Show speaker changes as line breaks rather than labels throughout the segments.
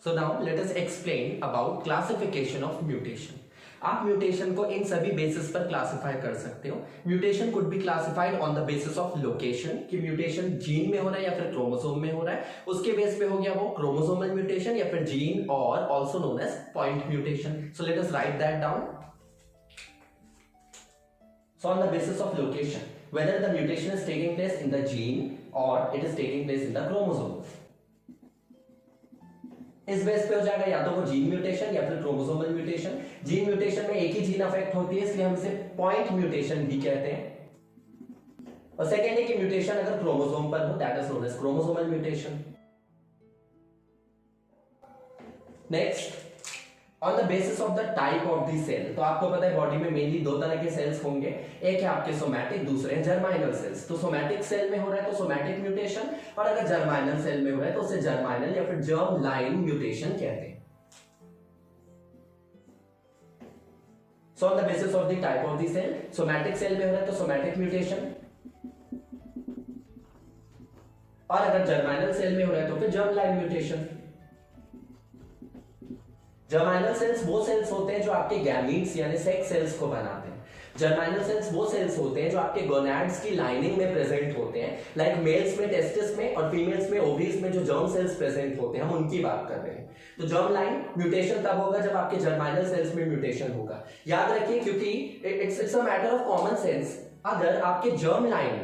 So now let us explain about classification of mutation. आप mutation को इन सभी basis पर क्लासिफाई कर सकते हो. Mutation could be classified on the basis of location, कि म्यूटेशन जीन में हो रहा है या फिर क्रोमोसोम में हो रहा है. उसके बेस पे हो गया वो क्रोमोसोमल म्यूटेशन या फिर जीन और also known as point mutation. So let us write that down. So on the basis of location, whether the mutation is taking place in the gene or it is taking place in the chromosome. इस base पे हो जाएगा या तो वो gene mutation या फिर chromosomal mutation. Gene mutation में एक ही जीन अफेक्ट होती है, इसलिए हम इसे पॉइंट म्यूटेशन भी कहते हैं. और सेकेंड है कि म्यूटेशन अगर क्रोमोसोम पर हो, that is known as chromosomal mutation. Next, on the basis of the type of the cell. तो आपको पता है बॉडी में मेनली दो तरह के सेल्स होंगे, एक है आपके सोमैटिक, दूसरे हैं जर्माइनल सेल्स. तो सोमैटिक सेल में हो रहा है तो सोमैटिक म्यूटेशन, और अगर जर्माइनल सेल में हो रहा है तो उसे जर्माइनल या फिर जर्म लाइन म्यूटेशन कहते हैं. So on the basis of the type of the cell, somatic cell में हो रहा है तो सोमैटिक म्यूटेशन, और अगर जर्माइनल सेल में हो रहा है तो फिर जर्म लाइन म्यूटेशन. जर्माइनल सेल्स वो सेल्स होते हैं जो आपके गैमीट्स यानी सेक्स सेल्स को बनाते हैं. जर्माइनल सेल्स वो सेल्स होते हैं जो आपके गोनैड्स की लाइनिंग में प्रेजेंट होते हैं, लाइक मेल्स में टेस्टिस में और फीमेल्स में ओवरीज में जो जर्म सेल्स प्रेजेंट होते हैं, हम उनकी बात कर रहे हैं. तो जर्म लाइन म्यूटेशन तब होगा जब आपके जर्माइनल सेल्स में म्यूटेशन होगा. याद रखिए, क्योंकि it's a matter of common sense. अगर आपके जर्म लाइन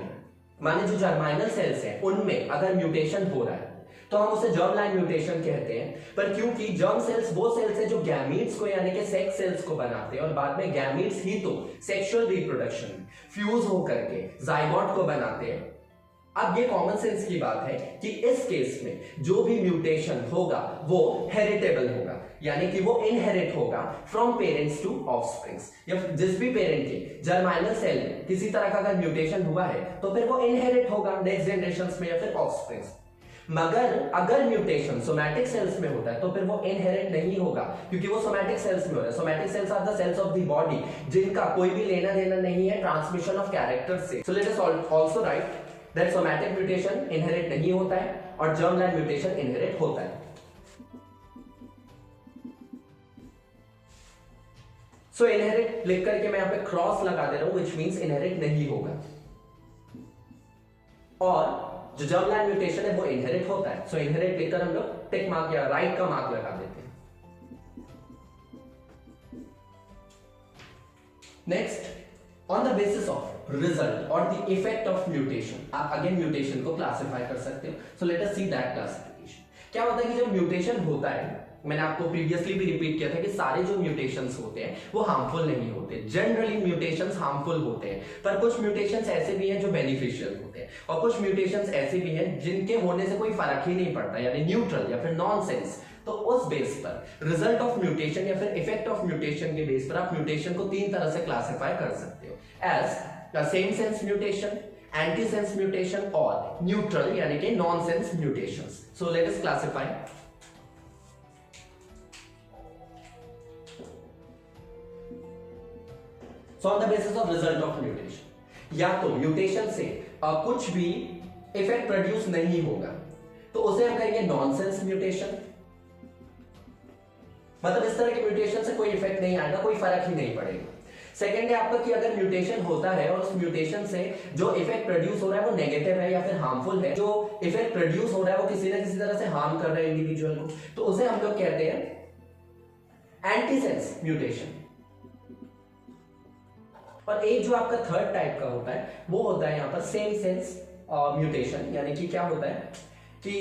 माने जो जर्माइनल सेल्स हैं उनमें अगर म्यूटेशन हो रहा है तो हम उसे जर्म लाइन म्यूटेशन कहते हैं. पर क्योंकि जर्म सेल्स वो सेल्स हैं जो गैमीट्स को यानी कि सेक्स सेल्स को बनाते हैं, और बाद में गैमीट्स ही तो सेक्सुअल रिप्रोडक्शन में फ्यूज होकर के जाइगोट को बनाते हैं. अब ये कॉमन सेंस की बात है कि इस केस में जो भी म्यूटेशन होगा वो हेरिटेबल होगा, यानी कि वो इनहेरिट होगा फ्रॉम पेरेंट्स टू ऑफस्प्रिंग्स. या जिस भी पेरेंट के जर्माइनल सेल में किसी तरह का अगर म्यूटेशन हुआ है तो फिर वो इनहेरिट होगा नेक्स्ट जनरेशंस में या फिर ऑफस्प्रिंग्स. मगर अगर म्यूटेशन सोमैटिक सेल्स में होता है तो फिर वो इनहेरिट नहीं होगा, क्योंकि वो सोमैटिक सेल्स में हो रहा है. Somatic cells are the cells of the body जिनका कोई भी लेना देना नहीं है ट्रांसमिशन ऑफ कैरेक्टर से. सो let us also right that somatic mutation inherit नहीं होता है और जर्म लाइन म्यूटेशन इनहेरिट होता है. सो इनहेरिट लिख करके मैं यहां पे क्रॉस लगा दे रहा हूं, व्हिच मींस इनहेरिट नहीं होगा, और जो जर्म लाइन म्यूटेशन है वो इनहेरिट होता है. सो इनहेरिट लिखकर हम लोग टिक मार्क या राइट का मार्क लगा देते हैं. Next, on the basis of result और द इफेक्ट ऑफ म्यूटेशन आप अगेन म्यूटेशन को क्लासिफाई कर सकते हो. सो let us see that classification. क्या होता है कि जब म्यूटेशन होता है, मैंने आपको प्रीवियसली भी रिपीट किया था कि सारे जो म्यूटेशंस होते हैं वो हार्मफुल नहीं होते. जनरली म्यूटेशंस हार्मफुल होते हैं, पर कुछ म्यूटेशंस ऐसे भी हैं जो बेनिफिशियल होते हैं, और कुछ म्यूटेशंस ऐसे भी हैं जिनके होने से कोई फर्क ही नहीं पड़ता, यानी न्यूट्रल या फिर नॉनसेंस. तो उस बेस पर रिजल्ट ऑफ म्यूटेशन या फिर इफेक्ट ऑफ म्यूटेशन के बेस पर आप म्यूटेशन को तीन तरह से क्लासिफाई कर सकते हो, as same sense mutation, anti sense mutation और न्यूट्रल यानी कि nonsense mutations. So let us classify. So on the basis of result of mutation, या तो म्यूटेशन से कुछ भी इफेक्ट प्रोड्यूस नहीं होगा तो उसे हम कहेंगे नॉनसेंस म्यूटेशन. मतलब इस तरह के म्यूटेशन से कोई इफेक्ट नहीं आएगा, कोई फर्क ही नहीं पड़ेगा. सेकेंड है आपका कि अगर म्यूटेशन होता है और उस म्यूटेशन से जो इफेक्ट प्रोड्यूस हो रहा है वो नेगेटिव है या फिर हार्मफुल है, जो इफेक्ट प्रोड्यूस हो रहा है वो किसी ना किसी तरह से हार्म कर रहा है इंडिविजुअल को, तो उसे हम लोग कहते हैं एंटीसेंस म्यूटेशन. और एक जो आपका थर्ड टाइप का होता है वो होता है यहां पर सेम सेंस म्यूटेशन, यानी कि क्या होता है कि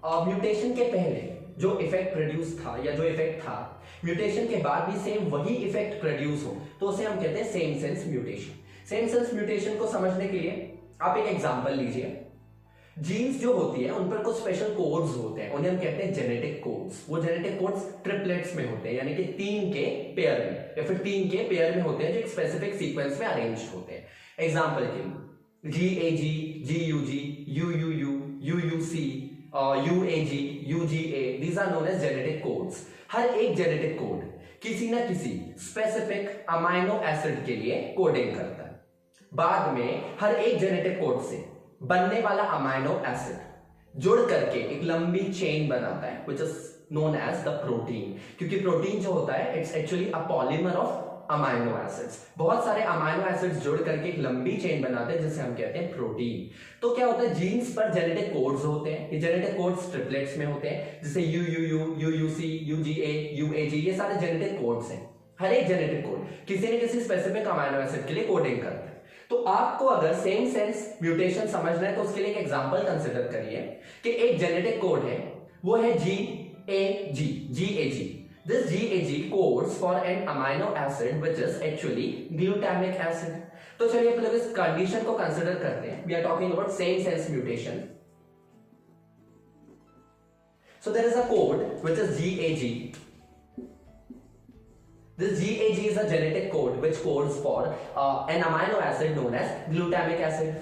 म्यूटेशन के पहले जो इफेक्ट प्रोड्यूस था या जो इफेक्ट था, म्यूटेशन के बाद भी सेम वही इफेक्ट प्रोड्यूस हो, तो उसे हम कहते हैं same sense mutation. Same sense mutation को समझने के लिए आप एक एग्जांपल लीजिए. जीन्स जो होती है उन पर कुछ स्पेशल कोड्स होते हैं, उन्हें हम कहते हैं जेनेटिक कोड्स. वो जेनेटिक कोड्स ट्रिपलेट्स में होते हैं, यानी कि 3 के पेयर में या फिर 3 के पेयर में होते हैं जो एक स्पेसिफिक सीक्वेंस में अरेंज्ड होते हैं. एग्जांपल के लिए GAG, GUG, UUU, UUC, UAG, UGA, these are known as genetic codes. हर एक जेनेटिक कोड किसी ना किसी स्पेसिफिक अमाइनो एसिड के लिए कोडिंग करता है. बाद में हर एक जेनेटिक कोड से बनने वाला अमाइनो एसिड जुड़ करके एक लंबी चेन बनाता है, which is known as the protein, क्योंकि प्रोटीन जो होता है it's actually a polymer of amino acids. बहुत सारे अमाइनो एसिड्स जोड़ करके एक लंबी चेन बनाते हैं जिसे हम कहते हैं प्रोटीन। तो क्या होता है, जीन्स पर जेनेटिक कोड्स होते हैं, ये जेनेटिक कोड्स ट्रिपलेट्स में होते हैं, जैसे UUU, UGA, UAG, ये सारे जेनेटिक कोड्स हैं। हर एक जेनेटिक कोड किसी न किसी स्पेसिफिक अमाइनो एसिड के लिए कोडिंग करता है। तो आपको अगर सेम सेंस म्यूटेशन समझना है तो उसके लिए एक एग्जांपल कंसिडर करिए कि एक जेनेटिक कोड है, वो है GAG। This GAG codes for an amino acid which is actually glutamic acid. तो चलिए पहले इस कंडीशन को कंसिडर करते हैं। We are talking about same sense mutation. So there is a code which is GAG. This GAG is a genetic code which codes for an amino acid known as glutamic acid.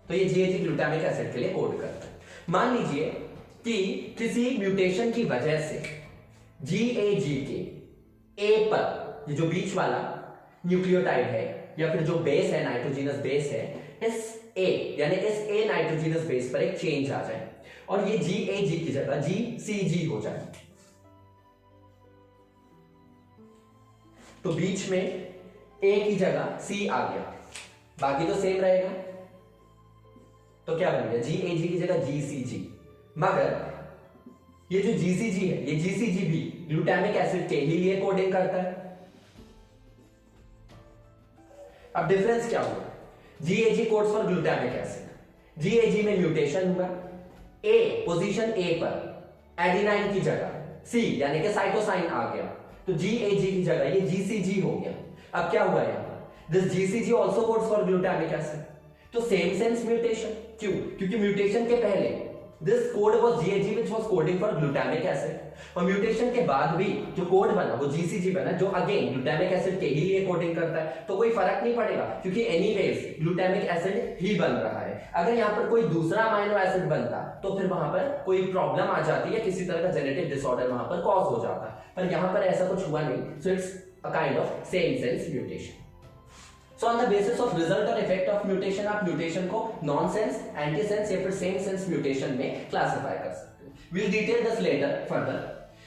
तो ये GAG glutamic acid के लिए code करता है। मान लीजिए कि किसी म्यूटेशन की वजह से GAG के A पर, ये जो बीच वाला न्यूक्लियोटाइड है या फिर जो बेस है, नाइट्रोजीनस बेस है, इस A यानी इस A नाइट्रोजीनस बेस पर एक चेंज आ जाए और ये GAG की जगह GCG हो जाए, तो बीच में A की जगह C आ गया, बाकी तो सेम रहेगा, तो क्या बन गया, GAG की जगह GCG। मगर ये जो GCG है, ये GCG भी ग्लूटामिक एसिड के ही लिए कोडिंग करता है। अब डिफरेंस क्या हुआ, GAG codes for glutamic acid, GAG में म्यूटेशन हुआ, A पोजीशन A पर एडिनाइन की जगह C यानी कि साइटोसाइन आ गया, तो GAG की जगह ये GCG हो गया। अब क्या हुआ यहां पर, this GCG also codes for glutamic acid, तो सेम सेंस म्यूटेशन। क्यों, क्योंकि म्यूटेशन के पहले this code was GAG which was coding for glutamic acid, और म्यूटेशन के बाद भी जो कोड बना वो GCG बना, जो अगेन ग्लूटामिक एसिड के ही लिए कोडिंग करता है। तो कोई फर्क नहीं पड़ेगा क्योंकि एनीवेज ग्लूटामिक एसिड ही बन रहा है। अगर यहाँ पर कोई दूसरा अमाइनो एसिड बनता तो फिर वहां पर कोई प्रॉब्लम आ जाती है, किसी तरह का जेनेटिक डिसऑर्डर वहां पर कॉज हो जाता, पर यहाँ पर ऐसा कुछ हुआ नहीं। So it's a kind of same sense mutation. So on the basis of result और इफेक्ट ऑफ म्यूटेशन आप म्यूटेशन को नॉन सेंस, एंटी सेंस या फिर सेम सेंस म्यूटेशन में क्लासिफाई कर सकते हो। Will detail this later further.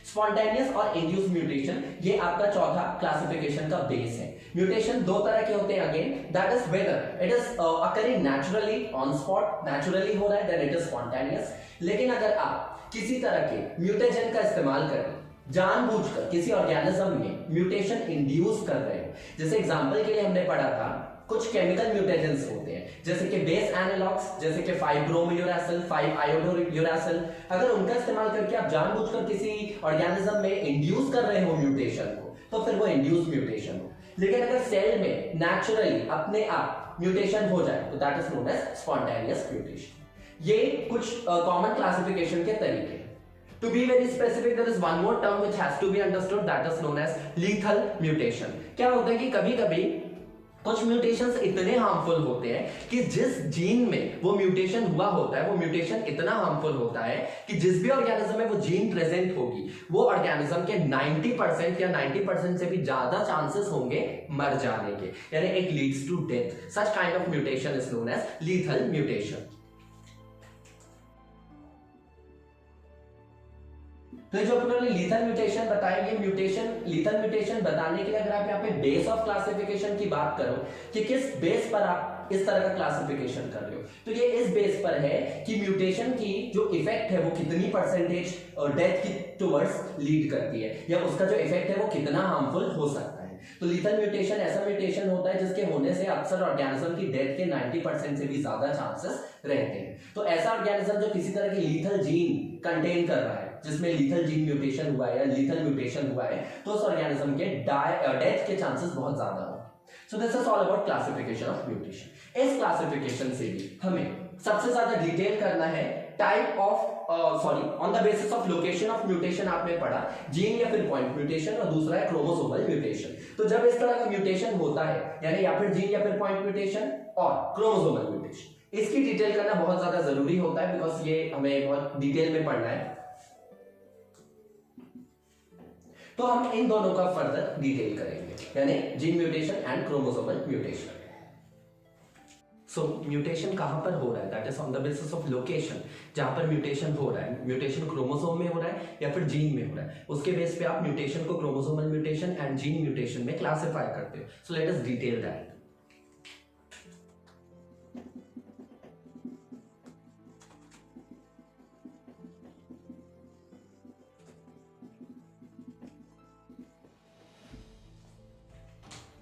Spontaneous और इंड्यूस म्यूटेशन, ये आपका चौथा क्लासिफिकेशन का बेस है। म्यूटेशन दो तरह के होते हैं again, that is whether it is occurring naturally on spot, naturally हो रहा है, देन इट इज स्पॉन्टेनियस। लेकिन अगर आप किसी तरह के म्यूटेजन का इस्तेमाल करें, जानबूझकर किसी ऑर्गेनिज्म में म्यूटेशन इंड्यूस कर रहे हैं, जैसे एग्जांपल के लिए हमने पढ़ा था कुछ केमिकल म्यूटेशंस होते हैं, जैसे कि बेस एनालॉग्स, जैसे कि 5-ब्रोमोयूरासिल, 5-आयोडोयूरासिल, अगर उनका इस्तेमाल करके आप जानबूझकर किसी ऑर्गेनिज्म में इंड्यूस कर रहे हो म्यूटेशन को, तो फिर वो इंड्यूस म्यूटेशन हो। लेकिन अगर सेल में नेचुरली अपने आप म्यूटेशन हो जाए तो that is known as spontaneous mutation. ये कुछ कॉमन क्लासिफिकेशन के तरीके हैं। To be very specific, there is one more term which has to be understood, that is known as lethal mutation. क्या होता है कि कभी-कभी कुछ म्यूटेशंस इतने हार्मफुल होते हैं कि जिस जीन में वो म्यूटेशन हुआ होता है, वो म्यूटेशन इतना हार्मफुल होता है कि जिस भी ऑर्गेनिज्म में वो जीन प्रेजेंट होगी, वो ऑर्गेनिज्म के 90% या 90% से भी ज्यादा चांसेस होंगे मर जाने के, यानी it leads to death. Such kind of mutation is known as lethal mutation. तो जो अपने लीथल म्यूटेशन बताया, ये म्यूटेशन, लीथल म्यूटेशन बताने के लिए अगर आप यहाँ पे बेस ऑफ क्लासिफिकेशन की बात करो कि किस बेस पर आप इस तरह का क्लासिफिकेशन कर रहे हो, तो ये इस बेस पर है कि म्यूटेशन की जो इफेक्ट है वो कितनी परसेंटेज डेथ की टुवर्ड्स लीड करती है, या उसका जो इफेक्ट है वो कितना हार्मफुल हो सकता है। तो लीथल म्यूटेशन ऐसा म्यूटेशन होता है जिसके होने से अक्सर ऑर्गेनिज्म की डेथ के 90% से भी ज्यादा चांसेस रहते हैं। तो ऐसा ऑर्गेनिज्म जो किसी तरह की लीथल जीन कंटेन कर रहा है, जिसमें लीथल जीन म्यूटेशन हुआ है या लीथल म्यूटेशन हुआ है, तो उस ऑर्गेनिज्म के डेथ के चांसेस बहुत ज्यादा होंगे। सो this is all about classification of mutation. इस क्लासिफिकेशन से भी हमें सबसे ज्यादा डिटेल करना है type of on the basis of location of mutation आपने पढ़ा, जीन या फिर पॉइंट म्यूटेशन, और दूसरा है क्रोमोसोमल म्यूटेशन। तो जब इस तरह का म्यूटेशन होता है, यानी या फिर जीन या फिर पॉइंट म्यूटेशन और क्रोमोसोमल म्यूटेशन, इसकी डिटेल करना बहुत ज्यादा जरूरी होता है, बिकॉज ये हमें बहुत डिटेल में पढ़ना है। तो हम इन दोनों का फर्दर डिटेल करेंगे, यानी gene mutation and chromosomal mutation. So mutation कहाँ पर हो रहा है, that is on the basis of location, जहाँ पर म्यूटेशन हो रहा है, म्यूटेशन क्रोमोसोम में हो रहा है या फिर जीन में हो रहा है, उसके बेस पे आप म्यूटेशन को chromosomal mutation and gene mutation में क्लासिफाई करते हो. सो let us detail that.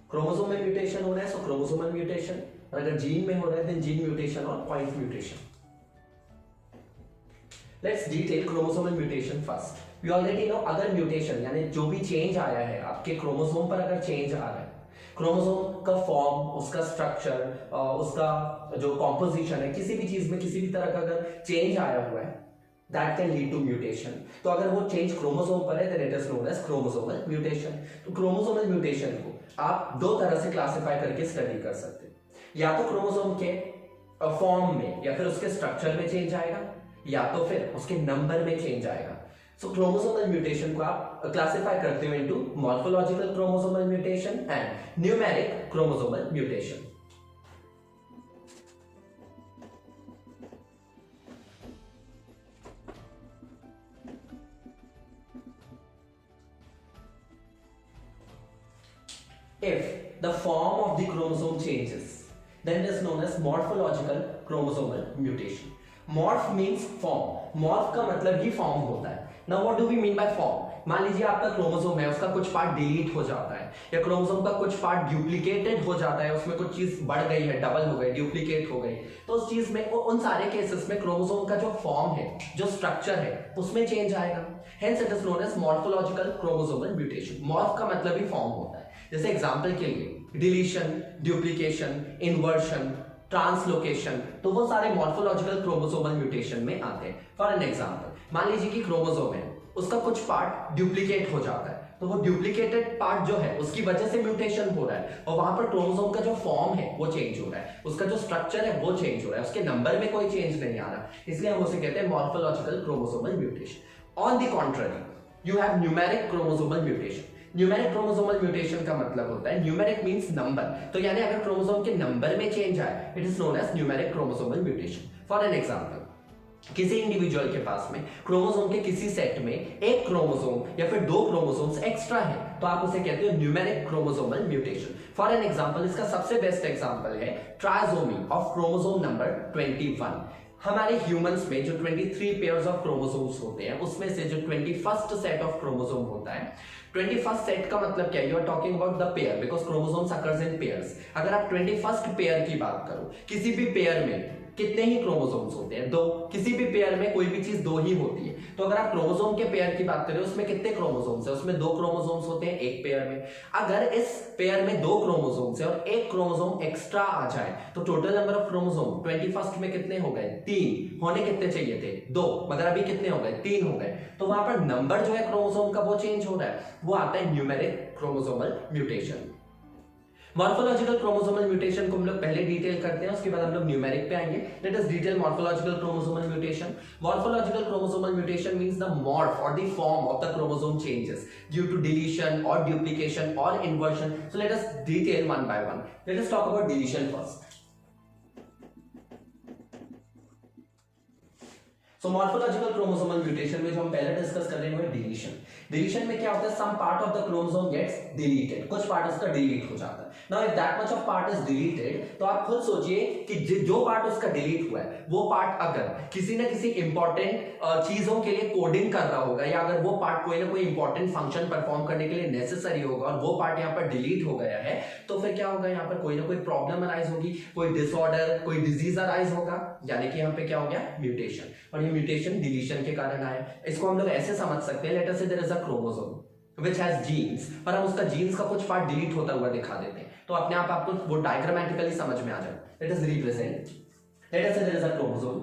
Chromosome में म्यूटेशन हो रहा है, सो क्रोमोसोमल म्यूटेशन, और अगर जीन में हो रहा है देन जीन म्यूटेशन और point mutation. Let's detail chromosomal mutation first. We already know अगर म्यूटेशन यानी जो भी चेंज आया है आपके क्रोमोसोम पर, अगर चेंज आ रहा है, क्रोमोसोम का फॉर्म, उसका स्ट्रक्चर, उसका जो कॉम्पोजिशन है, किसी भी चीज में किसी भी तरह का अगर चेंज आया हुआ है, that can lead to mutation. तो अगर वो चेंज क्रोमोसोम पर है then it is known as chromosomal mutation. तो क्रोमोसोमल म्यूटेशन को आप दो तरह से क्लासिफाई करके स्टडी कर सकते हैं. या तो क्रोमोसोम के फॉर्म में या फिर उसके स्ट्रक्चर में चेंज आएगा, या तो फिर उसके नंबर में चेंज आएगा. सो क्रोमोसोमल म्यूटेशन को आप क्लासिफाई करते हो into morphological chromosomal mutation and numeric chromosomal mutation. If the form of the chromosome changes, then it is known as morphological chromosomal mutation. Morph means form. Morph का मतलब ही form होता है. Now what do we mean by form? मान लीजिए आपका chromosome है, उसका कुछ पार्ट डिलीट हो जाता है, या क्रोमोसोम का कुछ पार्ट ड्यूप्लीकेटेड हो जाता है, उसमें कुछ चीज बढ़ गई है, डबल हो गई, ड्यूप्लीकेट हो गई. तो उस चीज में, उन सारे केसेस में क्रोमोसोम का जो फॉर्म है, जो स्ट्रक्चर है, उसमें चेंज आएगा. Hence it is known as morphological chromosomal mutation. Morph का मतलब ही फॉर्म होता है. जैसे एग्जाम्पल के लिए डिलीशन, ड्यूप्लीकेशन, इन्वर्शन, ट्रांसलोकेशन, तो वो सारे मॉर्फोलॉजिकल क्रोमोसोमल म्यूटेशन में आते हैं. फॉर एन एग्जाम्पल, मान लीजिए कि क्रोमोसोम है, उसका कुछ पार्ट ड्यूप्लीकेट हो जाता है, तो वो ड्यूप्लीकेटेड पार्ट जो है उसकी वजह से म्यूटेशन हो रहा है, और वहां पर क्रोमोसोम का जो फॉर्म है वो चेंज हो रहा है, उसका जो स्ट्रक्चर है वो चेंज हो रहा है, उसके नंबर में कोई चेंज नहीं आ रहा, इसलिए हम उसे कहते हैं morphological chromosomal mutation. On the contrary you have numeric chromosomal mutation. Numeric chromosomal mutation का मतलब होता है, न्यूमेरिक मींस नंबर, तो यानी अगर क्रोमोसोम के नंबर में चेंज आए, it is known as numeric chromosomal mutation. For an example, किसी इंडिविजुअल के पास में क्रोमोसोम के किसी सेट में एक क्रोमोसोम या फिर दो क्रोमोसोम्स एक्स्ट्रा है, तो आप उसे कहते हो numeric chromosomal mutation. For an example, इसका सबसे बेस्ट एग्जांपल है ट्राइसोमी ऑफ क्रोमोसोम नंबर 21. हमारे ह्यूमंस में जो 23 पेयर्स ऑफ क्रोमोसोम्स होते हैं, उसमें से जो 21st सेट ऑफ क्रोमोसोम होता है, 21st सेट का मतलब क्या है? You are talking about the pair because chromosomes occurs in pairs. अगर आप 21st पेयर की बात करो, किसी भी पेयर में कितने ही क्रोमोसोम्स होते हैं? दो. किसी भी पेयर में कोई भी चीज दो ही होती है, तो अगर आप क्रोमोसोम के पेयर की बात करें, उसमें कितने क्रोमोसोम्स है? उसमें दो क्रोमोसोम्स होते हैं एक पेयर में. अगर इस पेयर में दो क्रोमोसोम्स है और एक क्रोमोसोम एक्स्ट्रा आ जाए, तो total number of chromosome 21st में कितने हो गए? 3. होने कितने चाहिए थे? 2, मगर अभी कितने हो गए? 3 हो गए. तो वहां पर नंबर जो है क्रोमोसोम का वो चेंज हो रहा है, वो आता है numeric chromosomal mutation. Morphological chromosomal mutation को हम लोग पहले डिटेल करते हैं, उसके बाद हम लोग न्यूमेरिक पे आएंगे. Let us detail morphological chromosomal mutation. Morphological chromosomal mutation means the morph और the form of the chromosome changes due to deletion और डुप्लीकेशन और inversion. So let us detail one by one. Let us talk about deletion first. So morphological chromosomal mutation में जो हम पहले discuss कर रहे हैं डिलीशन. डिलीशन में क्या होता है? Some part of the chromosome gets deleted, कुछ पार्ट उसका डिलीट हो जाता है. Now if that much of part is deleted, तो आप खुद सोचिए कि जो पार्ट उसका डिलीट हुआ है, वो पार्ट अगर किसी ना किसी इंपॉर्टेंट चीजों के लिए कोडिंग कर रहा होगा, या अगर वो पार्ट कोई ना कोई इंपॉर्टेंट फंक्शन परफॉर्म करने के लिए नेसेसरी होगा, और वो पार्ट यहाँ पर डिलीट हो गया है, तो फिर क्या होगा? यहाँ पर कोई ना कोई प्रॉब्लम अराइज होगी, कोई डिसऑर्डर, कोई डिजीज अराइज होगा, यानी कि यहाँ पे क्या हो गया? म्यूटेशन. और ये म्यूटेशन डिलीशन के कारण आया. इसको हम लोग ऐसे समझ सकते हैं, let us say there is a chromosome which has genes, पर हम उसका जीन्स का कुछ पार्ट डिलीट होता हुआ दिखा देते हैं, तो अपने आप आपको वो डायग्रामेटिकली समझ में आ जाए. Let us represent, late us say there is a chromosome.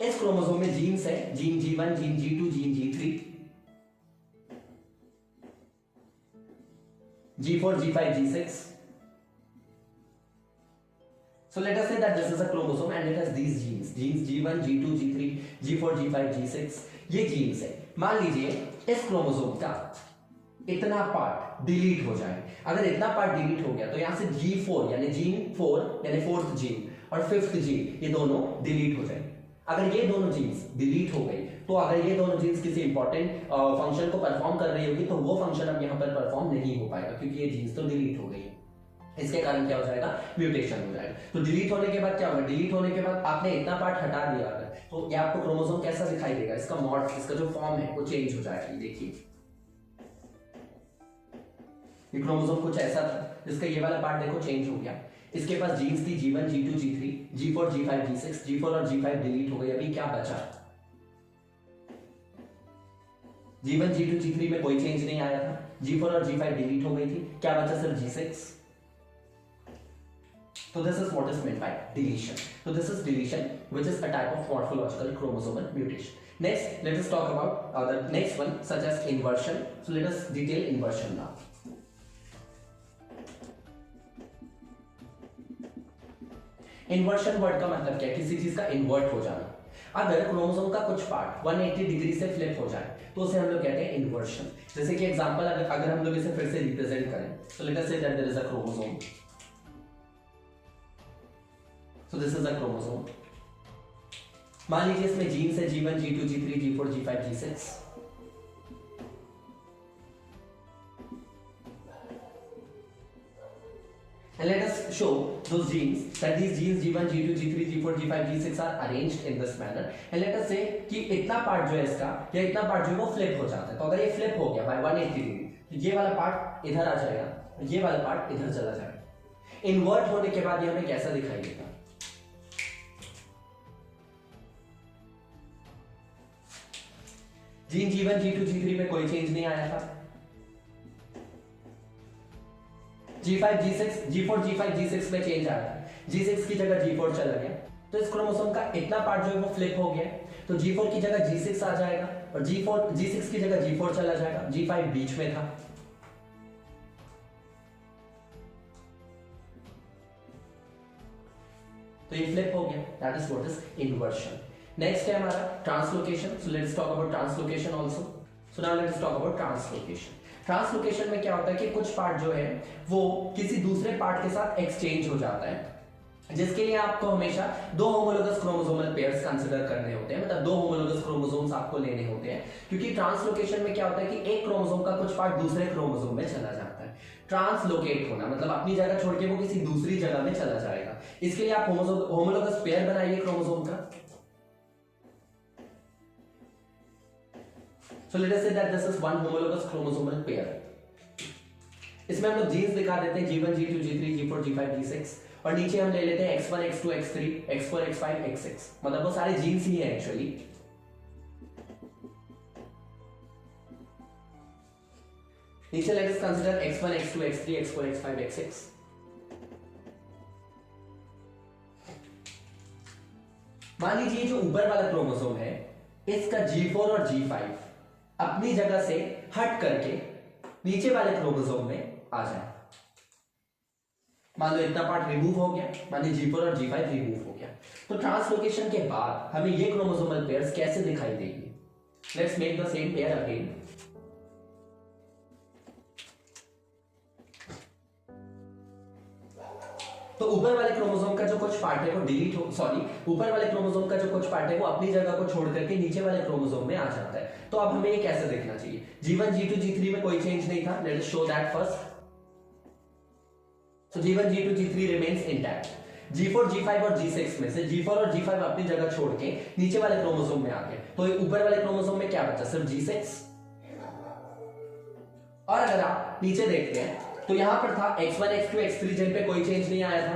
इस क्रोमोसोम में जीन्स है, gene G1, gene G2, gene G3, G4, G5, G6. So let us say that this is a chromosome and it has these genes G1, G2, G3, G4, G5, G6. ये jeans है. मान लीजिए इस chromosome का इतना part delete हो जाए। अगर इतना पार्ट डिलीट हो गया तो यहां से G4 यानी जीन 4 यानी फोर्थ जीन और फिफ्थ जीन ये दोनों डिलीट हो जाएंगे। अगर ये दोनों जीन्स डिलीट हो गई तो अगर ये दोनों जीन्स किसी इंपॉर्टेंट फंक्शन को परफॉर्म कर रही होगी तो वो फंक्शन अब यहाँ पर परफॉर्म नहीं हो पाएगा क्योंकि ये जीन्स तो डिलीट हो गई है। इसके कारण क्या हो जाएगा, म्यूटेशन हो जाएगा। तो डिलीट होने के बाद क्या होगा, डिलीट होने के बाद आपने इतना पार्ट हटा दिया अगर, तो ये आपको क्रोमोसोम कैसा दिखाई देगा, इसका मॉड, इसका जो फॉर्म है वो चेंज हो जाएगा। देखिए ये क्रोमोसोम कुछ ऐसा था, इसका ये वाला पार्ट देखो चेंज हो गया। इसके पास जीन्स थी G1 G2 G3 G4 G5 G6, G4 और G5 डिलीट हो गई। अभी क्या बचा, G1 G2 G3 में कोई चेंज नहीं आया था, G4 और G5 डिलीट हो गई थी, क्या बचा सिर्फ G6। So this is what is meant by deletion. So this is deletion, which is a type of morphological chromosomal mutation. Next, let us talk about the next one, such as inversion. So let us detail inversion now. Inversion word का मतलब क्या है, किसी चीज का invert हो जाना। अगर क्रोमोसोम का कुछ पार्ट 180 डिग्री से फ्लिप हो जाए तो उसे हम लोग कहते हैं इन्वर्शन। जैसे कि एग्जांपल अगर हम लोग इसे फिर से रिप्रेजेंट करें, so let us say that there is a chromosome. So this is a chromosome. मान लीजिए इसमें जीन्स है G1 G2 G3 G4 G5 G6। And let us show those genes, that these genes G1 G2 G3 G4 G5 G6 are arranged in this manner. And let us say कि इतना part जो है इसका या इतना part जो है वो फ्लिप हो जाता है। तो अगर ये फ्लिप हो गया बाय 180 डिग्री तो ये वाला पार्ट इधर आ जाएगा, ये वाला पार्ट इधर चला जाएगा। इन्वर्ट होने के बाद ये हमें कैसा दिखाई देगा, जीन G1 G2 G3 में कोई चेंज नहीं आया था, G5 G6 G4 G5 G6 में चेंज आया था, G6 की जगह G4 चला गया। तो इस क्रोमोसोम का इतना पार्ट जो है वो फ्लिप हो गया, तो G4 की जगह G6 आ जाएगा और G6 की जगह G4 चला जाएगा, G5 बीच में था। तो ये फ्लिप हो गया, that is what is inversion. Next है हमारा translocation. So let's talk about translocation also. So now let's talk about translocation. Translocation में क्या होता है कि कुछ पार्ट जो है वो किसी दूसरे पार्ट के साथ एक्सचेंज हो जाता है, जिसके लिए आपको हमेशा दो होमोलोगस क्रोमोसोमल पेयर्स कंसीडर करने होते हैं, मतलब दो होमोलोगस क्रोमोसोम्स आपको लेने होते हैं। क्योंकि ट्रांसलोकेशन में क्या होता है कि एक क्रोमोसोम का कुछ पार्ट दूसरे क्रोमोसोम में चला जाता है। ट्रांसलोकेट होना मतलब अपनी जगह छोड़ के वो किसी दूसरी जगह में चला जाएगा। इसके लिए आप होमोलोगस पेयर बनाइए क्रोमोसोम का। So let us say that this is one homologous chromosomal pair. इसमें हम लोग जीन्स दिखा देते हैं G1 G2 G3 G4 G5 G6 और नीचे हम ले लेते हैं X1 X2 X3 X4 X5 X6, मतलब वो सारे जीन्स ही हैं एक्चुअली। नीचे let us consider X1 X2 X3 X4 X5 X6। मान लीजिए जो ऊपर वाला क्रोमोसोम है इसका G4 और G5 अपनी जगह से हट करके नीचे वाले क्रोमोसोम में आ जाए। मान लो इतना पार्ट रिमूव हो गया, मान लीजिए G4 और G5 रिमूव हो गया। तो ट्रांसलोकेशन के बाद हमें ये क्रोमोसोमल पेयर्स कैसे दिखाई देंगे, let's make the same pair again. तो ऊपर वाले क्रोमोसोम का जो कुछ पार्ट है वो डिलीट हो, ऊपर वाले क्रोमोसोम का जो कुछ पार्ट है वो अपनी जगह को छोड़ करके नीचे वाले क्रोमोसोम में आ जाता है। तो अब हमें ये कैसे देखना चाहिए, G1 G2 G3 में कोई चेंज नहीं था, let us show that first. So G1 G2 G3 remains intact. G4 G5 और G6 में से G4 और G5 अपनी जगह छोड़ के नीचे वाले क्रोमोसोम में आ गए। तो ऊपर वाले क्रोमोसोम में क्या बचा, सिर्फ G6। और अगर आप नीचे देखते हैं तो यहां पर था X1 X2 X3 जिन पे कोई चेंज नहीं आया था,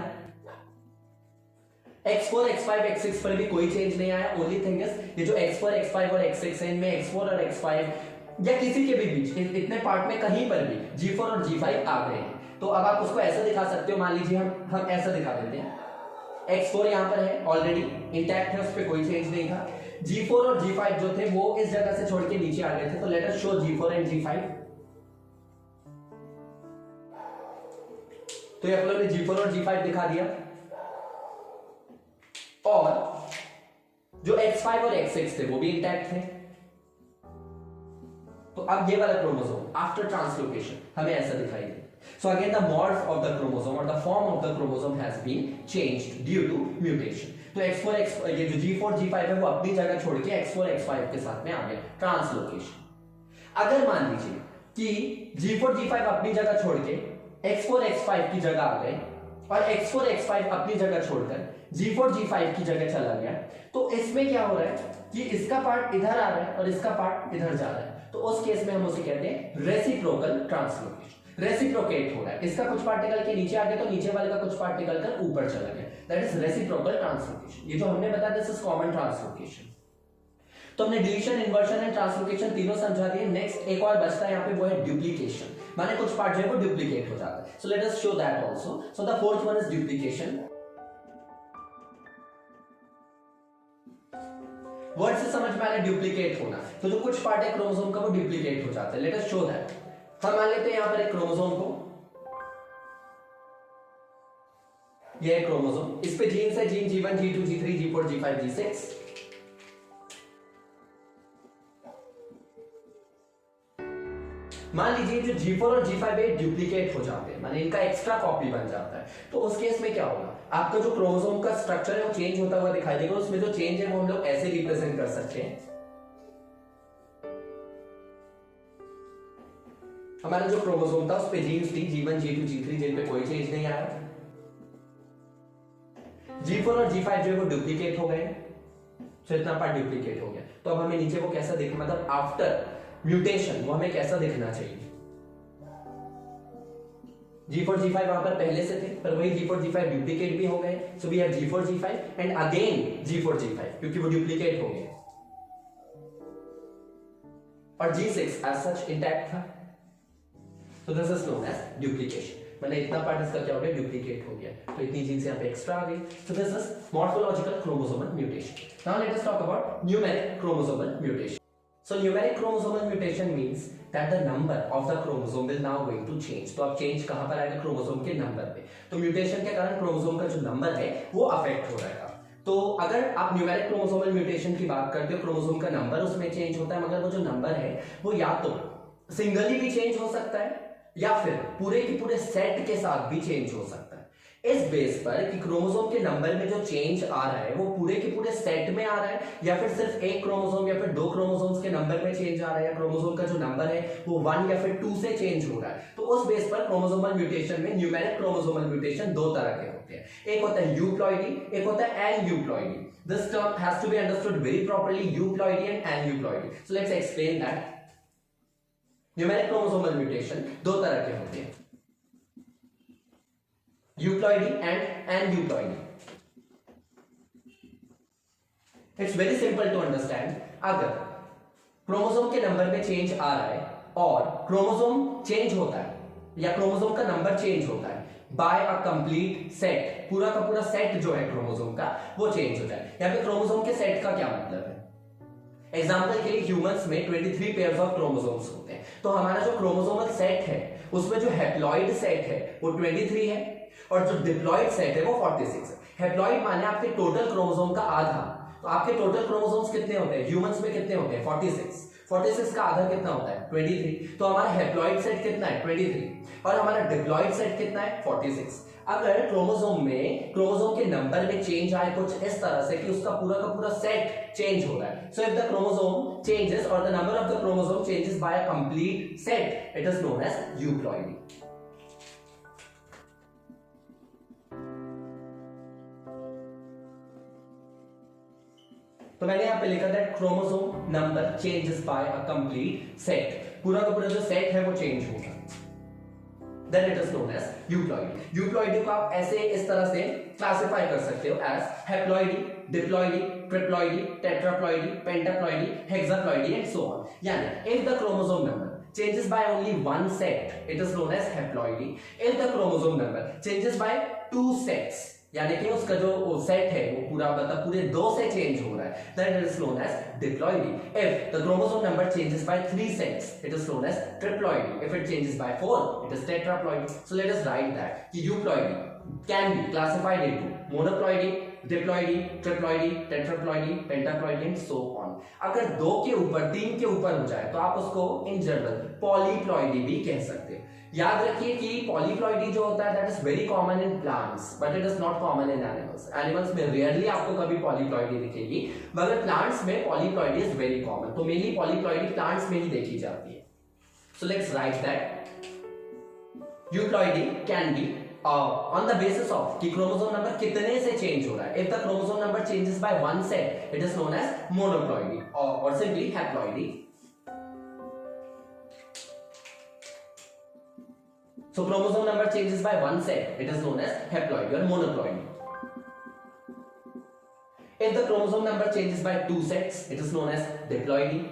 X4 X5 X6 पर भी कोई चेंज नहीं आया। ओनली थिंग इज ये जो X4 X5 और X6 है इनमें X4 और X5 या किसी के भी बीच इतने पार्ट में कहीं पर भी G4 और G5 आ गए हैं। तो अब आप उसको ऐसे दिखा सकते हो, मान लीजिए हम ऐसा दिखा देते हैं, X4 यहां पर है ऑलरेडी इंटैक्ट है, उस पर कोई चेंज नहीं था। G4 और G5 जो थे वो इस जगह से छोड़ के नीचे आ गए थे। तो let us show G4 and G5। तो ये हम लोग ने G4 और G5 दिखा दिया, और जो X5 और X6 थे वो भी इंटैक्ट थे। तो अब ये वाला क्रोमोसोम आफ्टर ट्रांसलोकेशन हमें ऐसा दिखाई दे. So again the morph of the chromosome or the form of the chromosome has been changed due to mutation. तो X4 ये जो G4 G5 है वो अपनी जगह छोड़ के X4 X5 के साथ में आ गया ट्रांसलोकेशन. अगर मान लीजिए कि G4 G5 अपनी जगह छोड़ के X4 X5 की जगह आ गए और X4 X5 अपनी जगह छोड़कर G4 G5 की जगह चला गया, तो इसमें क्या हो रहा है कि इसका पार्ट इधर आ रहा है और इसका पार्ट इधर जा रहा है. तो उस केस में हम उसे कहते हैं रेसिप्रोकल ट्रांसलोकेशन. रेसिप्रोकेट हो रहा है, इसका कुछ पार्ट निकल के नीचे आ गया तो नीचे वाले का कुछ पार्ट निकल कर ऊपर चला गया. That is reciprocal translocation. ये जो हमने बताया दिस इज कॉमन ट्रांसलोकेशन. तो हमने डिलीशन, इन्वर्जन एंड ट्रांसलोकेशन तीनों समझा दिए. नेक्स्ट एक और बचता है यहाँ पे, वो है डुप्लीकेशन. माने कुछ पार्ट जो है वो डुप्लीकेट हो जाता है. सो let us show that also. So the fourth one is duplication. Word से समझ में आ रहा है डुप्लीकेट होना. तो जो कुछ पार्ट है क्रोमोसोम का वो डुप्लीकेट हो जाता है. Let us show that. हम मान लेते हैं यहां पर एक क्रोमोसोम को, ये है क्रोमोसोम. इस पे जीन्स है, gene G1 G2 G3 G4 G5 G6. मान लीजिए जो G4 और G5 है डुप्लीकेट हो जाते हैं, माने इनका एक्स्ट्रा कॉपी बन जाता है. तो उस केस में क्या होगा, आपका जो क्रोमोसोम का स्ट्रक्चर है वो चेंज होता हुआ दिखाई देगा. उसमें जो चेंज है वो हम लोग ऐसे रिप्रेजेंट कर सकते हैं. हमारा जो क्रोमोसोम था उस पे जीन्स थी G1 G2 G3 जिन पे कोई चेंज नहीं आया. G4 और G5 जो है वो डुप्लीकेट हो गए, तो इतना पार्ट डुप्लीकेट हो गया. तो अब हमें नीचे वो कैसा दिख, मतलब आफ्टर म्यूटेशन वो हमें कैसा दिखना चाहिए. G4 G5 वहां पर पहले से थे, पर वही G4 G5 डुप्लीकेट भी हो गए. So we have G4 G5 and again G4 G5 क्योंकि वो डुप्लीकेट हो गए. और G6 एज सच इंटैक्ट था. So this is known as duplication. मतलब इतना पार्ट इसका क्या हो गया, डुप्लीकेट हो गया. तो इतनी जीन्स यहाँ पे एक्स्ट्रा आ गई. So this is morphological chromosomal mutation. Now let us talk about numeric chromosomal mutation. So numeric chromosomal mutation means that the number of the chromosome will now going to change. तो अब change कहाँ पर आएगा, chromosome के number पे. तो mutation के कारण क्रोमोसोम का जो नंबर है वो अफेक्ट हो रहेगा. तो अगर आप न्यूमेरिक क्रोमोसोमल म्यूटेशन की बात करते हो, क्रोमोसोम का नंबर उसमें चेंज होता है, मगर वो जो नंबर है वो या तो सिंगली भी चेंज हो सकता है या फिर पूरे के पूरे सेट के साथ भी चेंज हो सकता है. इस बेस पर कि क्रोमोसोम के नंबर में जो चेंज आ रहा है वो पूरे के पूरे सेट में आ रहा है या फिर सिर्फ एक क्रोमोसोम या फिर दो क्रोमोसोम्स के नंबर में चेंज आ रहा है, या क्रोमोसोम का जो नंबर है वो 1 या फिर 2 से चेंज हो रहा है. तो उस बेस पर क्रोमोसोमल म्यूटेशन में न्यूमेरिक क्रोमोसोमल म्यूटेशन दो तरह के होते हैं. एक होता है यूप्लॉइडी, एक होता है aneuploidy. This term has to be understood very properly, euploidy and aneuploidy. So let's explain that. Numeric chromosomal mutation दो तरह के होते हैं, euploidy and aneuploidy. It's very simple to understand. अगर क्रोमोसोम के नंबर में चेंज आ रहा है और क्रोमोसोम चेंज होता है या क्रोमोसोम का नंबर चेंज होता है बाय अ कंप्लीट सेट, पूरा का पूरा सेट जो है क्रोमोसोम का वो चेंज हो जाए. यहां पे क्रोमोसोम के सेट का क्या मतलब है, एग्जाम्पल के लिए ह्यूमंस में 23 पेयर्स ऑफ क्रोमोसोम्स होते हैं. तो हमारा जो क्रोमोसोमल सेट है उसमें जो हैप्लॉइड सेट है वो 23 है और जो डिप्लॉइड सेट है वो 46 है. हैप्लॉइड माने आपके टोटल क्रोमोसोम का आधा. तो आपके टोटल क्रोमोसोम्स कितने होते हैं, ह्यूमंस में कितने होते हैं, 46. 46 का आधा कितना होता है, 23. तो हमारा हैप्लॉइड सेट कितना है, 23, और हमारा डिप्लॉइड सेट कितना है, 46. अगर क्रोमोसोम में क्रोमोसोम के नंबर में चेंज आए कुछ इस तरह से कि उसका पूरा का पूरा सेट चेंज हो रहा है, so if the chromosome changes और the number of the chromosome changes by a complete set, it is known as euploidy. तो मैंने यहां पे लिखा that chromosome number changes by a complete set, पूरा का पूरा जो सेट है वो चेंज होगा. Then it is known as euploidy. Euploidy को आप ऐसे इस तरह से क्लासिफाई कर सकते हो as haploidy, diploidy, triploidy, tetraploidy, pentaploidy, hexaploidy and so on. यानी if the chromosome number changes by only one set, it is known as haploidy. If the chromosome number changes by two sets, यानी कि उसका जो set है वो पूरा मतलब पूरे दो से चेंज हो रहा है, then it is known as diploidy. If the chromosome number changes by 3 sets, it is known as triploidy. If it changes by 4, it is tetraploidy. So let us write that कि euploidy can be classified into monoploidy, diploidy, triploidy, tetraploidy, pentaploidy and so on. अगर 2 के ऊपर 3 के ऊपर हो जाए तो आप उसको इन जनरल पॉलीप्लॉइडी भी कह सकते हो। याद रखिए कि पॉलीप्लॉइडी जो होता है that is very common in plants but it is not common in animals. Animals में रेयरली आपको कभी पॉलीप्लॉइडी दिखेगी, मगर प्लांट्स में पॉलीप्लॉइडी इज वेरी कॉमन। तो मेनली पॉलीप्लॉइडी प्लांट्स में ही देखी जाती है। So let's write that euploidy can be on the basis of कि क्रोमोसोम नंबर कितने से चेंज हो रहा है। If the chromosome number changes by 1 set, it is known as monoploidy or simply haploidy. So chromosome number changes by 1 set, it is known as haploidy or monoploidy. If the chromosome number changes by 2 sets, it is known as diploidy.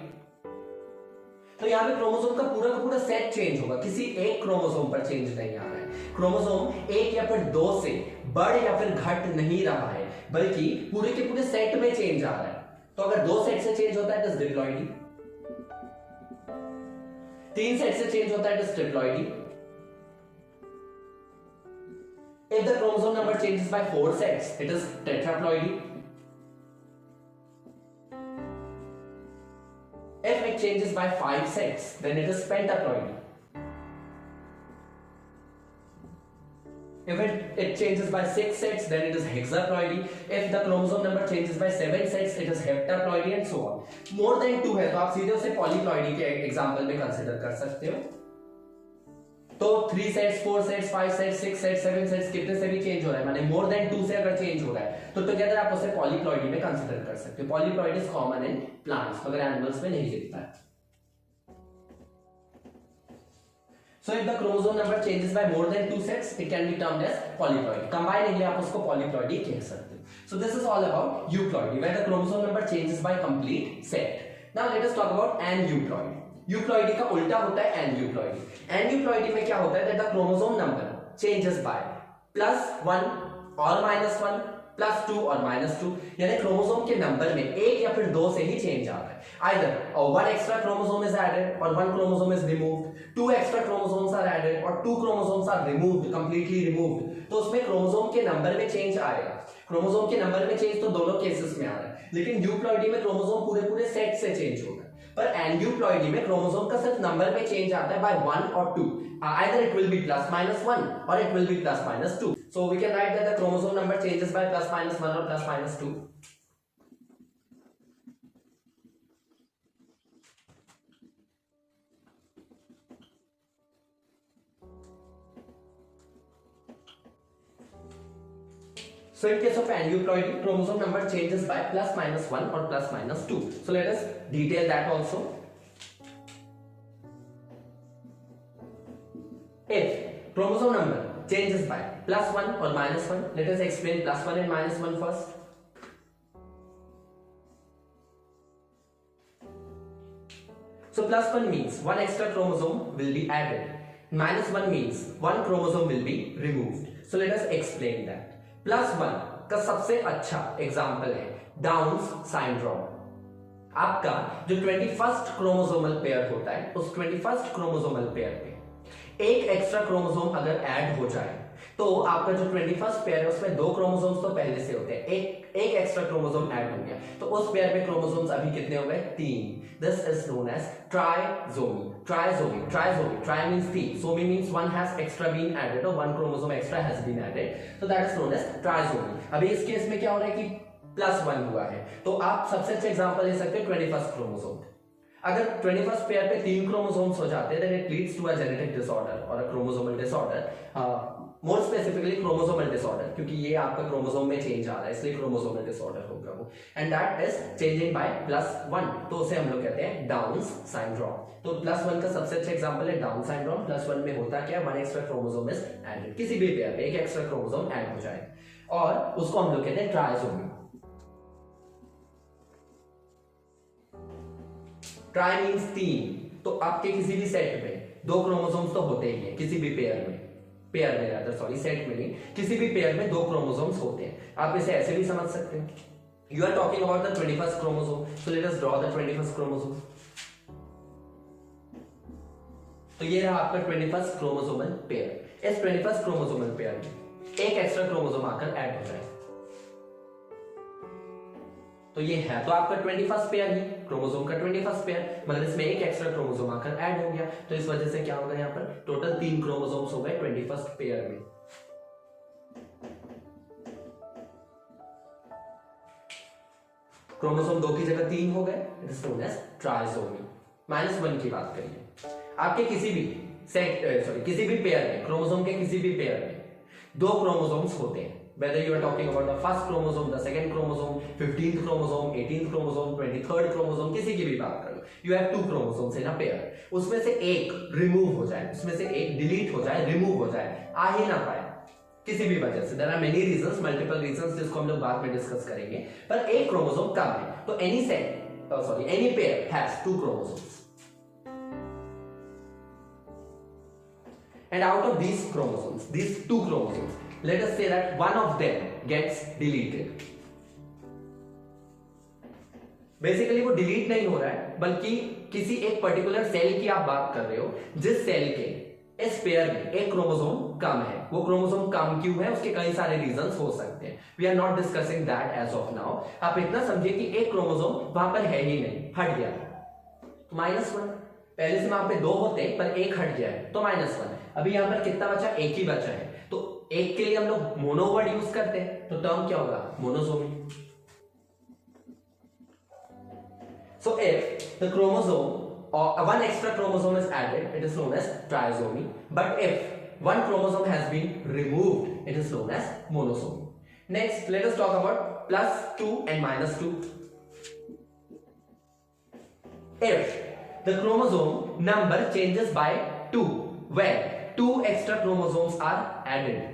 तो यहाँ पे chromosome का पूरा set change होगा, किसी एक chromosome पर change नहीं आ रहा है। क्रोमोसोम एक या फिर 2 से बढ़ या फिर घट नहीं रहा है, बल्कि पूरे के पूरे सेट में चेंज आ रहा है। तो अगर 2 सेट से चेंज होता है तो डिप्लॉइडी, 3 सेट से चेंज होता है तो triploidy. If the chromosome number changes by 4 sets, it is tetraploidy. If it changes by 5 sets, then it is pentaploidy. If it changes by 6 sets, then it is hexaploidy. If the chromosome number changes by 7 sets, it is heptaploidy and so on. More than 2 है तो आप सीधे उसे polyploidy के example में consider कर सकते हो। तो 3 sets, 4 sets, 5 sets, 6 sets, 7 sets कितने से भी चेंज हो रहा है, माने मोर देन 2 से अगर चेंज हो रहा है तो टुगेदर आप उसे पॉलीप्लॉइडी में कंसीडर कर सकते हो। Polyploidy is common in plants, मगर एनिमल्स में नहीं दिखता है। So if the chromosome number changes by more than 2 sets, it can be termed as polyploidy. Combinedly आप उसको polyploidy कह सकते हो। So this is all about euploidy, where the chromosome number changes by complete set. Now let us talk about aneuploidy. Euploidy का उल्टा होता है aneuploidy. Aneuploidy में क्या होता है, that the chromosome number changes bye +1 और -1, +2 और -2, यानी क्रोमोसोम के नंबर में 1 या फिर 2 से ही चेंज आ रहा है। Either 1 extra chromosome is added और 1 chromosome is removed, 2 extra chromosomes are added और 2 chromosomes are removed, completely removed, तो उसमें क्रोमोसोम के नंबर में चेंज आएगा। क्रोमोसोम के नंबर में चेंज तो दोनों केसेस में आ रहा है, लेकिन यूप्लॉइडी में क्रोमोसोम पूरे सेट से चेंज होगा। पर एन्यूप्लॉइडी में क्रोमोसोम का सिर्फ नंबर में चेंज आता है बाय 1 और 2, either it will be +-1 or it will be +-2. So we can write that the chromosome number changes by +-1 or +-2. So in case of aneuploidy, chromosome number changes by +-1 or +-2. So let us detail that also. If chromosome number changes by +1 or -1, let us explain +1 and -1 first. So +1 means 1 extra chromosome will be added. -1 means 1 chromosome will be removed. So let us explain that. +1 का सबसे अच्छा example है downs syndrome. आपका जो 21st chromosomal pair होता है, उस 21st chromosomal pair पे एक एक्स्ट्रा क्रोमोसोम अगर ऐड हो जाए तो आपका जो 21st पेयर है उसमें 2 क्रोमोसोम्स तो पहले से होते हैं, एक एक्स्ट्रा क्रोमोसोम ऐड हो गया तो उस पेयर में क्रोमोसोम्स अभी कितने हो गए, 3। This is known as trisomy. Tri means 3, somi means 1 has extra been added or 1 chromosome extra has been added, so that is known as trisomy. अभी इस केस में क्या हो रहा है कि +1 हुआ है, तो आप सबसे अच्छा एग्जांपल ले सकते हो 21st क्रोमोसोम। अगर 21st पेयर पे 3 क्रोमोसोम्स हो जाते हैं, then it leads to a genetic disorder or a chromosomal disorder, more specifically chromosomal disorder, क्योंकि ये आपका क्रोमोसोम में चेंज आ रहा है, इसलिए chromosomal disorder होगा वो, and that is changing by +1, तो उसे हम लोग कहते हैं डाउन्स सिंड्रोम। तो +1 का सबसे अच्छा एग्जांपल है डाउन सिंड्रोम। +1 में होता क्या है, 1 एक्स्ट्रा क्रोमोसोम इज एडेड, किसी भी पेयर पे एक एक्स्ट्रा क्रोमोसोम ऐड हो जाए और उसको हम लोग कहते हैं ट्राइसोमी। ट्राई मींस 3, तो आपके किसी भी सेट में 2 क्रोमोसोम्स तो होते ही हैं, किसी भी पेयर में सेट में नहीं, किसी भी पेयर में 2 क्रोमोसोम्स होते हैं। आप इसे ऐसे भी समझ सकते हैं, you are talking about the 21st chromosome, so let us draw the 21st chromosome. तो ये रहा आपका 21st क्रोमोसोमल पेयर। इस 21st क्रोमोसोमल पेयर में एक एक्स्ट्रा क्रोमोसोम आकर ऐड हो जाए। तो ये है तो आपका 21st पेयर ही, क्रोमोसोम का 21st पेयर, मगर इसमें एक एक्स्ट्रा क्रोमोसोम आकर ऐड हो गया, तो इस वजह से क्या होगा यहाँ पर टोटल 3 क्रोमोसोम्स हो गए 21st पेयर में। क्रोमोसोम 2 की जगह 3 हो गए, it is known as trisomy. -1 की बात करिए, आपके किसी भी किसी भी पेयर में, क्रोमोसोम के किसी भी पेयर में 2 क्रोमोसोम्स होते हैं, whether you are talking about the first chromosome, the second chromosome, 15th chromosome, 18th chromosome, 23rd chromosome, किसी की भी बात कर लो, you have 2 chromosomes in a pair, उसमें से एक रिमूव हो जाए, उसमें से एक डिलीट हो जाए, रिमूव हो जाए, आ ही ना पाए किसी भी वजह से, there are many reasons, multiple reasons, जिसको हम लोग बाद में डिस्कस करेंगे, पर एक क्रोमोसोम कम है, तो any pair has 2 chromosomes, and out of these chromosomes, these 2 chromosomes, let us say that one of them gets deleted. Basically वो डिलीट नहीं हो रहा है, बल्कि किसी एक पर्टिकुलर सेल की आप बात कर रहे हो, जिस सेल के इस पेयर में एक क्रोमोसोम कम है। वो क्रोमोसोम कम क्यों है, उसके कई सारे रीजंस हो सकते हैं, we are not discussing that as of now. आप इतना समझिए कि एक क्रोमोसोम वहां पर है ही नहीं, हट गया, तो -1। पहले से वहां पे 2 होते पर एक हट गया है, तो -1। अभी यहां पर कितना बचा, एक ही बचा है, तो एक के लिए हम लोग मोनो वर्ड यूज करते हैं, तो टर्म क्या होगा, monosomy. So if the chromosome or one extra chromosome is added, it is known as trisomy, but if one chromosome has been removed, it is known as monosomy. Next, let us talk about +2 and -2. If the chromosome number changes by 2, where 2 extra chromosomes are added.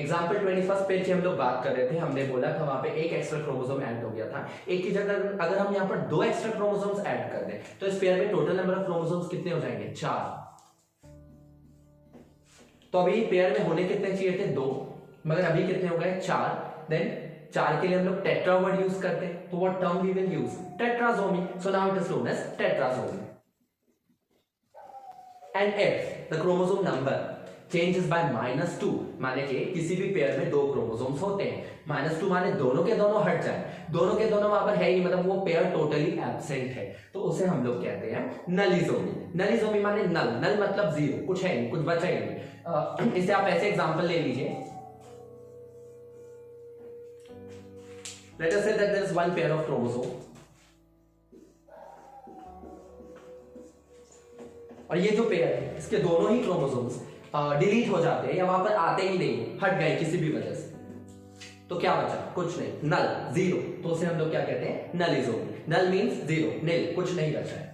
Example 21st page की हम लोग बात कर रहे थे, हमने बोला था वहां पे एक एक्स्ट्रा क्रोमोसोम ऐड हो गया था, एक की जगह अगर हम यहाँ पर 2 एक्स्ट्रा क्रोमोसोम्स ऐड कर दें, तो इस पेयर में टोटल नंबर ऑफ क्रोमोसोम्स कितने हो जाएंगे, 4। तो अभी पेयर में होने कितने चाहिए थे, 2, मगर अभी कितने हो गए, 4। देन 4 के लिए हम लोग टेट्रा वर्ड यूज करते हैं, तो what term we will use, tetrasomy. So now it is known as tetrasomy. And if the chromosome number changes by -2, माने कि किसी भी पेयर में 2 क्रोमोसोम्स होते हैं, -2 माने दोनों के दोनों हट जाए, दोनों के दोनों वहां पर है ही, मतलब वो पेयर टोटली एब्सेंट है, तो उसे हम लोग कहते हैं नलिसोमी। नलिसोमी माने नल, नल मतलब 0, कुछ है नहीं, कुछ बचा ही नहीं। इसे आप ऐसे एग्जांपल ले लीजिए, let us say that there is one pair of chromosome, और ये जो पेयर है इसके दोनों ही क्रोमोसोम्स डिलीट हो जाते हैं, या वहां पर आते ही नहीं, हट गए किसी भी वजह से, तो क्या बचा, कुछ नहीं, नल, 0, तो उसे हम लोग क्या कहते हैं, नलिसोमी। नल मींस 0, नील, कुछ नहीं बचा है।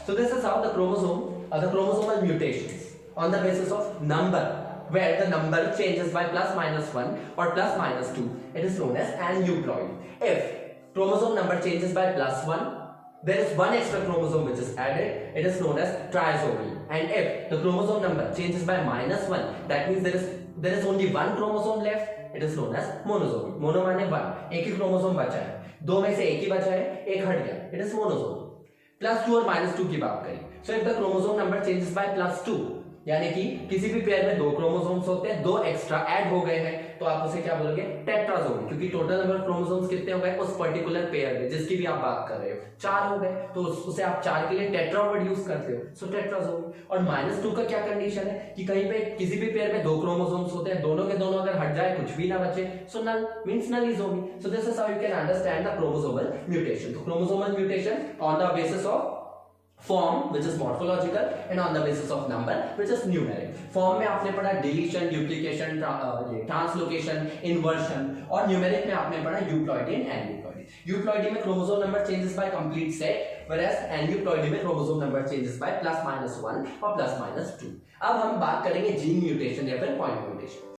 So this is how the chromosomal mutations on the basis of number, where the number changes by +-1 or +-2, it is known as aneuploid. If chromosome number changes by +1, there is one extra chromosome which is added, it is known as trisomy. And if the chromosome number changes by -1, that means there is only one chromosome left, it is known as monosomy. Mono माने 1, एक ही chromosome बचा है, 2 में से एक ही बचा है, एक हट गया, it is monosomy। +2 और -2 की बात करें, so if the chromosome number changes by +2, यानी कि किसी भी पेयर में 2 क्रोमोसोम्स होते हैं, 2 एक्स्ट्रा ऐड हो गए हैं, तो आप उसे क्या बोलोगे, टेट्रासोमी, क्योंकि टोटल नंबर ऑफ क्रोमोसोम्स कितने हो गए उस पर्टिकुलर पेयर में, जिसकी भी आप बात कर रहे हो, 4 हो गए, तो उसे आप 4 के लिए टेट्रा वर्ड यूज करते हो, सो टेट्रासोमी। और -2 का क्या कंडीशन है कि कहीं पे किसी भी पेयर में 2 क्रोमोसोम्स होते हैं, दोनों के दोनों अगर हट जाए, कुछ भी ना बचे, so null means nullisomy. So this is how you can understand the chromosomal mutation. तो chromosomal mutation on the basis of form which is morphological and on the basis of number which is numeric. Form में आपने पढ़ा deletion, duplication, translocation, inversion, और numeric में आपने पढ़ा euploidy and aneuploidy. Euploidy में chromosome number changes by complete set, whereas aneuploidy में chromosome number changes by +-1 और +-2. अब हम बात करेंगे gene mutation या फिर point mutation.